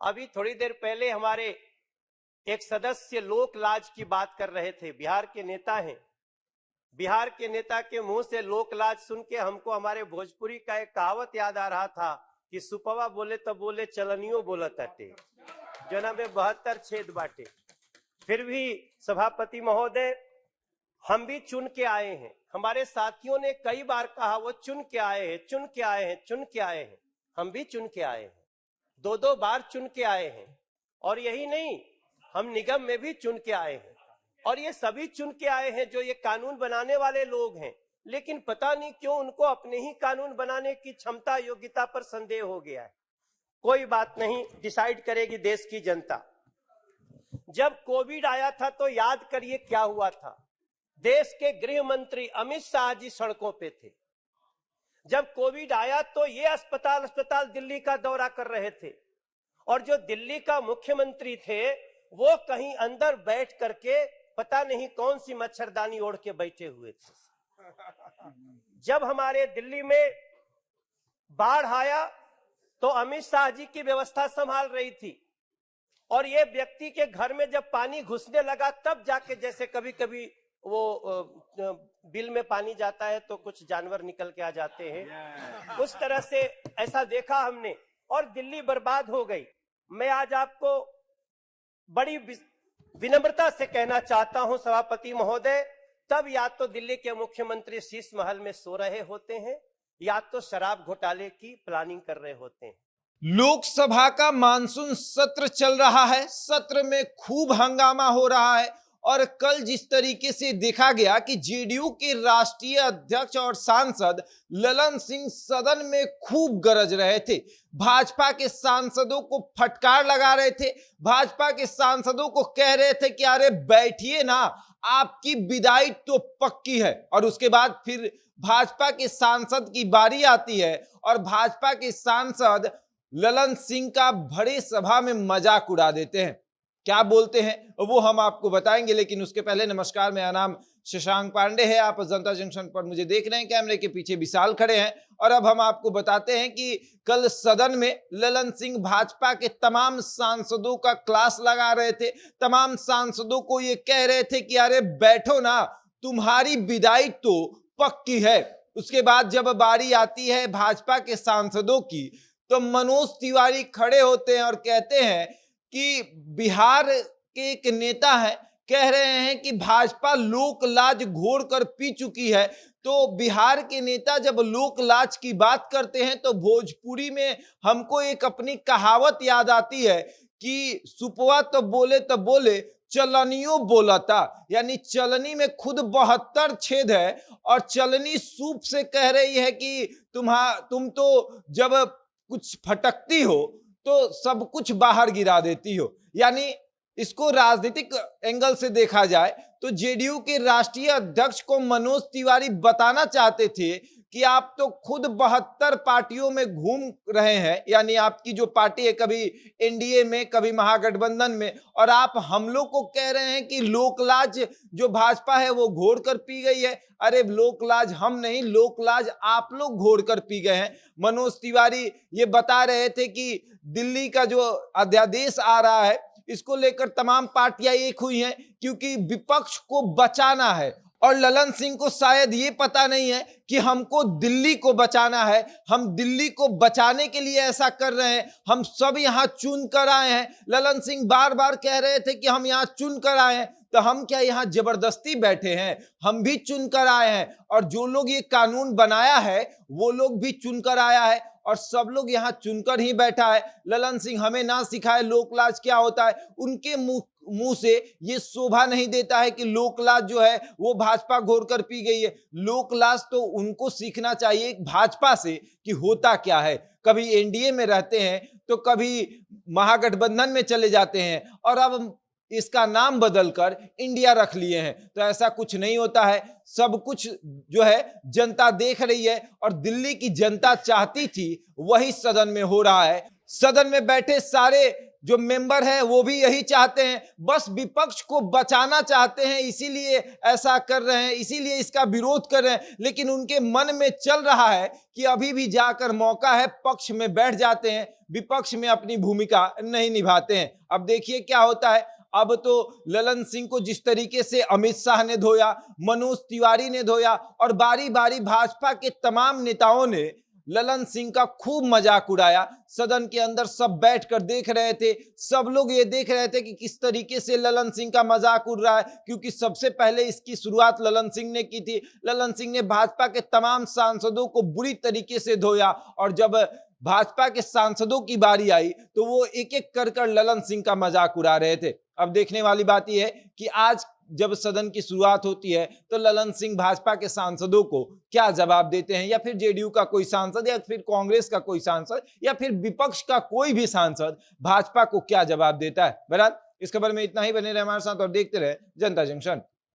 अभी थोड़ी देर पहले हमारे एक सदस्य लोक लाज की बात कर रहे थे। बिहार के नेता हैं, बिहार के नेता के मुंह से लोक लाज सुन के हमको हमारे भोजपुरी का एक कहावत याद आ रहा था कि सुपवा बोले तो बोले चलनियो बोलत अटे, जना में 72 छेद बाटे। फिर भी सभापति महोदय, हम भी चुन के आए हैं। हमारे साथियों ने कई बार कहा वो चुन के आए हैं, चुन के आए हैं, चुन के आए हैं। हम भी चुन के आए हैं, 2-2 बार चुन के आए हैं। और यही नहीं, हम निगम में भी चुन के आए हैं। और ये सभी चुन के आए हैं जो ये कानून बनाने वाले लोग हैं। लेकिन पता नहीं क्यों उनको अपने ही कानून बनाने की क्षमता, योग्यता पर संदेह हो गया है। कोई बात नहीं, डिसाइड करेगी देश की जनता। जब कोविड आया था तो याद करिए क्या हुआ था। देश के गृह मंत्री अमित शाह जी सड़कों पे थे। जब कोविड आया तो ये अस्पताल दिल्ली का दौरा कर रहे थे, और जो दिल्ली का मुख्यमंत्री थे वो कहीं अंदर बैठ करके पता नहीं कौन सी मच्छरदानी ओढ़ के बैठे हुए थे। जब हमारे दिल्ली में बाढ़ आया तो अमित शाह जी की व्यवस्था संभाल रही थी, और ये व्यक्ति के घर में जब पानी घुसने लगा तब जाके, जैसे कभी कभी वो बिल में पानी जाता है तो कुछ जानवर निकल के आ जाते हैं, उस तरह से ऐसा देखा हमने, और दिल्ली बर्बाद हो गई। मैं आज आपको बड़ी विनम्रता से कहना चाहता हूं सभापति महोदय, तब या तो दिल्ली के मुख्यमंत्री शीश महल में सो रहे होते हैं या तो शराब घोटाले की प्लानिंग कर रहे होते हैं। लोकसभा का मानसून सत्र चल रहा है, सत्र में खूब हंगामा हो रहा है। और कल जिस तरीके से देखा गया कि जेडीयू के राष्ट्रीय अध्यक्ष और सांसद ललन सिंह सदन में खूब गरज रहे थे, भाजपा के सांसदों को फटकार लगा रहे थे, भाजपा के सांसदों को कह रहे थे कि अरे बैठिए ना, आपकी विदाई तो पक्की है। और उसके बाद फिर भाजपा के सांसद की बारी आती है और भाजपा के सांसद ललन सिंह का बड़ी सभा में मजाक उड़ा देते हैं। क्या बोलते हैं वो हम आपको बताएंगे, लेकिन उसके पहले नमस्कार, मेरा नाम शशांक पांडे है। आप जनता जंक्शन पर मुझे देख रहे हैं, कैमरे के पीछे विशाल खड़े हैं। और अब हम आपको बताते हैं कि कल सदन में ललन सिंह भाजपा के तमाम सांसदों का क्लास लगा रहे थे, तमाम सांसदों को ये कह रहे थे कि अरे बैठो ना, तुम्हारी विदाई तो पक्की है। उसके बाद जब बारी आती है भाजपा के सांसदों की तो मनोज तिवारी खड़े होते हैं और कहते हैं कि बिहार के एक नेता है, कह रहे हैं कि भाजपा लोक लाज घोर कर पी चुकी है। तो बिहार के नेता जब लोक लाज की बात करते हैं तो भोजपुरी में हमको एक अपनी कहावत याद आती है कि सुपवा तो बोले चलनियो बोलता, यानी चलनी में खुद 72 छेद है और चलनी सूप से कह रही है कि तुम तो जब कुछ फटकती हो तो सब कुछ बाहर गिरा देती हो। यानी इसको राजनीतिक एंगल से देखा जाए तो जेडीयू के राष्ट्रीय अध्यक्ष को मनोज तिवारी बताना चाहते थे कि आप तो खुद 72 पार्टियों में घूम रहे हैं, यानी आपकी जो पार्टी है कभी एनडीए में कभी महागठबंधन में, और आप हम लोग को कह रहे हैं कि लोकलाज जो भाजपा है वो घोर कर पी गई है। अरे लोकलाज हम नहीं, लोकलाज आप लोग घोर कर पी गए हैं। मनोज तिवारी ये बता रहे थे कि दिल्ली का जो अध्यादेश आ रहा है इसको लेकर तमाम पार्टियां एक हुई हैं क्योंकि विपक्ष को बचाना है, और ललन सिंह को शायद ये पता नहीं है कि हमको दिल्ली को बचाना है, हम दिल्ली को बचाने के लिए ऐसा कर रहे हैं, हम सब यहां चुन कर आए हैं। ललन सिंह बार बार कह रहे थे कि हम यहां चुन कर आए हैं, तो हम क्या यहां जबरदस्ती बैठे हैं? हम भी चुन कर आए हैं, और जो लोग ये कानून बनाया है वो लोग भी चुन कर आया है, और सब लोग यहां चुनकर ही बैठा है। ललन सिंह हमें ना सिखाए लोकलाज क्या होता है, उनके मुंह से ये शोभा नहीं देता है कि लोकलाज जो है वो भाजपा घोर कर पी गई है। लोकलाज तो उनको सीखना चाहिए भाजपा से कि होता क्या है। कभी एनडीए में रहते हैं तो कभी महागठबंधन में चले जाते हैं, और अब इसका नाम बदलकर इंडिया रख लिए हैं। तो ऐसा कुछ नहीं होता है, सब कुछ जो है जनता देख रही है, और दिल्ली की जनता चाहती थी वही सदन में हो रहा है। सदन में बैठे सारे जो मेंबर हैं वो भी यही चाहते हैं, बस विपक्ष को बचाना चाहते हैं, इसीलिए ऐसा कर रहे हैं, इसीलिए इसका विरोध कर रहे हैं। लेकिन उनके मन में चल रहा है कि अभी भी जाकर मौका है, पक्ष में बैठ जाते हैं, विपक्ष में अपनी भूमिका नहीं निभाते हैं। अब देखिए क्या होता है। अब तो ललन सिंह को जिस तरीके से अमित शाह ने धोया, मनोज तिवारी ने धोया और बारी बारी भाजपा के तमाम नेताओं ने ललन सिंह का खूब मजाक उड़ाया। सदन के अंदर सब बैठकर देख रहे थे, सब लोग ये देख रहे थे कि किस तरीके से ललन सिंह का मजाक उड़ रहा है, क्योंकि सबसे पहले इसकी शुरुआत ललन सिंह ने की थी। ललन सिंह ने भाजपा के तमाम सांसदों को बुरी तरीके से धोया और जब भाजपा के सांसदों की बारी आई तो वो एक एक कर ललन सिंह का मजाक उड़ा रहे थे। अब देखने वाली बात यह है कि आज जब सदन की शुरुआत होती है तो ललन सिंह भाजपा के सांसदों को क्या जवाब देते हैं, या फिर जेडीयू का कोई सांसद, या फिर कांग्रेस का कोई सांसद, या फिर विपक्ष का कोई भी सांसद भाजपा को क्या जवाब देता है। बहरहाल इस खबर में इतना ही। बने रहे हमारे साथ और देखते रहे जनता जंक्शन।